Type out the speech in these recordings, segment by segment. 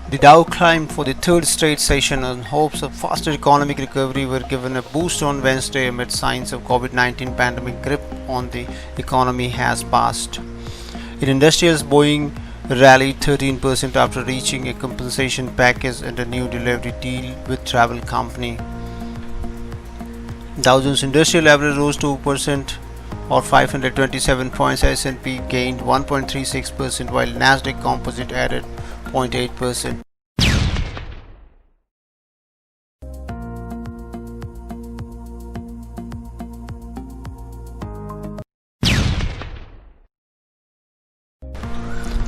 The Dow climbed for the third straight session and hopes of faster economic recovery were given a boost on Wednesday amid signs of COVID-19 pandemic grip on the economy has passed. In industrials, Boeing rallied 13% after reaching a compensation package and a new delivery deal with travel company. Dow Jones Industrial Average rose 2% or 527 points. S&P gained 1.36% while Nasdaq Composite added 0.8%.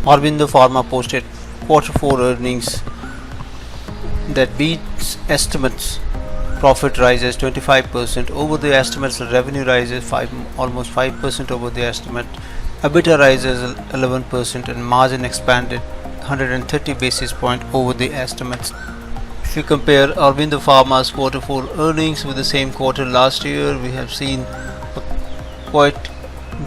Aurobindo Pharma posted Q4 earnings that beats estimates. Profit rises 25% over the estimates, revenue rises almost 5% over the estimate, EBITDA rises 11% and margin expanded 130 basis points over the estimates. If you compare Aurobindo Pharma's Q4 earnings with the same quarter last year, we have seen a quite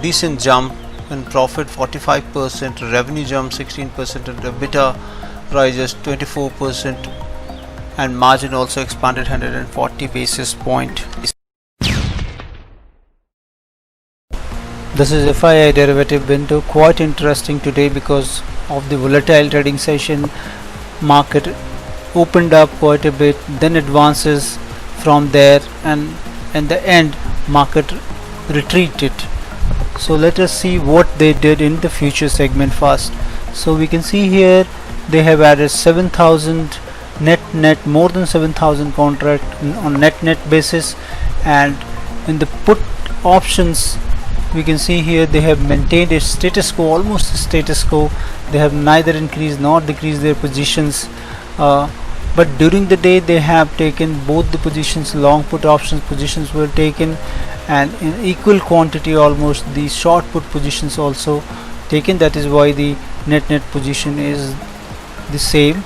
decent jump in profit, 45%, revenue jump 16% and EBITDA rises 24%. And margin also expanded 140 basis point. This is FII derivative window, quite interesting today because of the volatile trading session. Market opened up quite a bit, then advances from there, and in the end market retreated. So let us see what they did in the future segment first. So we can see here they have added 7,000 net more than 7,000 contract on net basis, and in the put options we can see here they have maintained a status quo, almost a status quo. They have neither increased nor decreased their positions, but during the day they have taken both the positions. Long put options positions were taken, and in equal quantity almost the short put positions also taken. That is why the net position is the same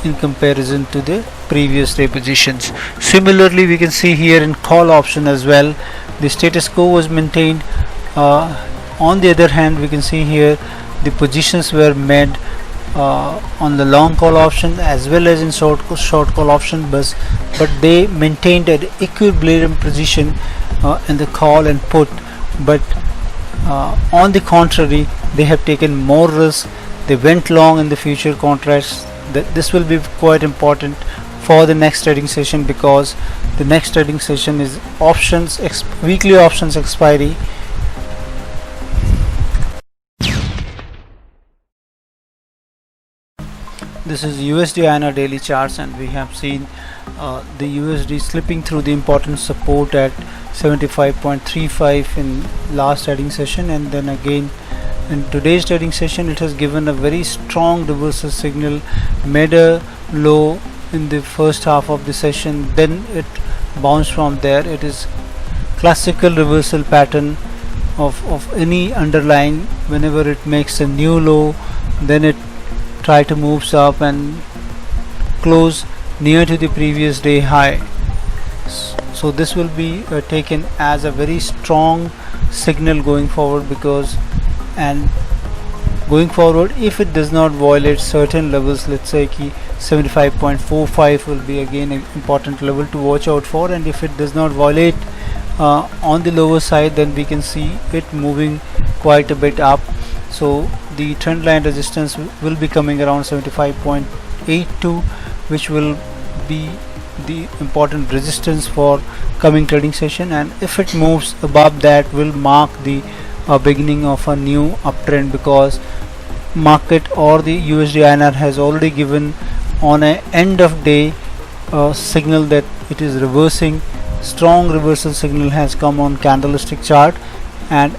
in comparison to the previous day positions. Similarly, we can see here in call option as well the status quo was maintained. On the other hand, we can see here the positions were made on the long call option as well as in short call option, but they maintained an equilibrium position in the call and put. But on the contrary, they have taken more risk. They went long in the future contracts. This will be quite important for the next trading session because the next trading session is weekly options expiry. This is USD INR daily charts, and we have seen the USD slipping through the important support at 75.35 in last trading session, and then again in today's trading session it has given a very strong reversal signal, made a low in the first half of the session, then it bounced from there. It is classical reversal pattern of any underlying. Whenever it makes a new low, then it try to moves up and close near to the previous day high. So this will be taken as a very strong signal going forward, because and going forward if it does not violate certain levels, let's say 75.45 will be again an important level to watch out for, and if it does not violate on the lower side, then we can see it moving quite a bit up. So the trend line resistance will be coming around 75.82, which will be the important resistance for coming trading session, and if it moves above that will mark the beginning of a new uptrend, because market or the USD INR has already given on a end of day signal that it is reversing. Strong reversal signal has come on candlestick chart, and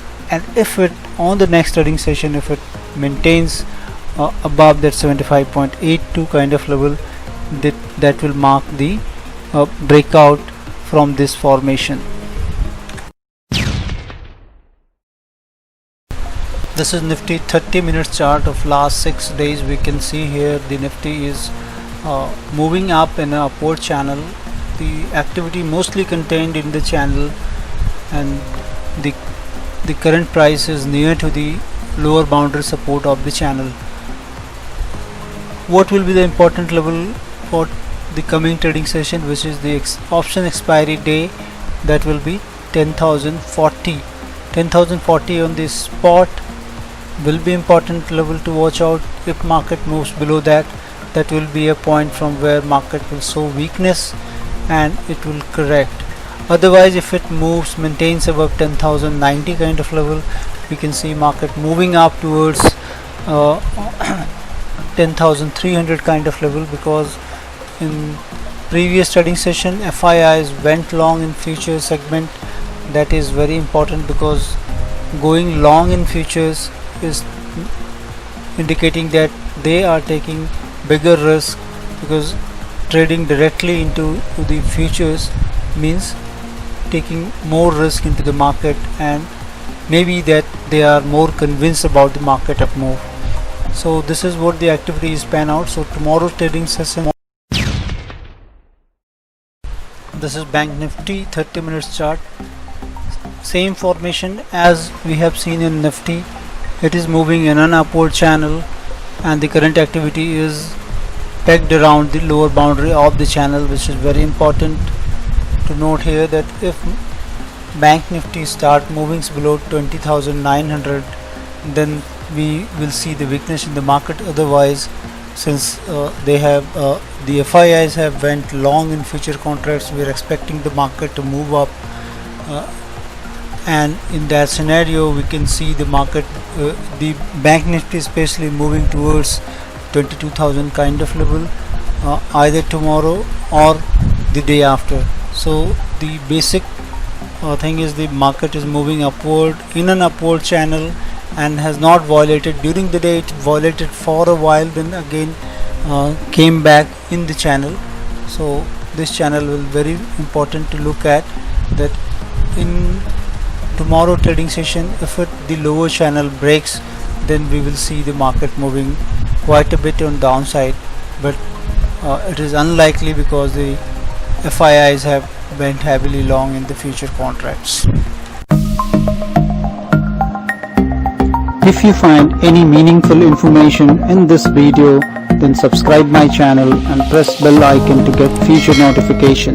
if it on the next trading session, if it maintains above that 75.82 kind of level, that will mark the breakout from this formation. This is Nifty 30 minutes chart of last 6 days. We can see here the Nifty is moving up in an upward channel. The activity mostly contained in the channel, and the current price is near to the lower boundary support of the channel. what will be the important level for the coming trading session, which is the option expiry day, that will be 10,040. 10,040 on the spot will be important level to watch out. If market moves below that, that will be a point from where market will show weakness and it will correct. Otherwise, if it moves, maintains above 10,090 kind of level, we can see market moving up towards 10,300 kind of level, because in previous trading session FIIs went long in futures segment. That is very important, because going long in futures is indicating that they are taking bigger risk, because trading directly into the futures means taking more risk into the market, and maybe that they are more convinced about the market up move. So this is what the activity is pan out. So tomorrow's trading session, this is Bank Nifty 30 minutes chart. Same formation as we have seen in Nifty. It is moving in an upward channel, and the current activity is pegged around the lower boundary of the channel, which is very important to note here, that if Bank Nifty start moving below 20,900, then we will see the weakness in the market. Otherwise, since they have the FIIs have went long in future contracts, we are expecting the market to move up, and in that scenario we can see the market, the Bank Nifty especially, moving towards 22,000 kind of level, either tomorrow or the day after. So the basic thing is the market is moving upward in an upward channel and has not violated during the day. It violated for a while, then again came back in the channel. So this channel will very important to look at, that in tomorrow trading session, if the lower channel breaks, then we will see the market moving quite a bit on downside, but it is unlikely because the FIIs have went heavily long in the future contracts. If you find any meaningful information in this video, then subscribe my channel and press bell icon to get future notifications.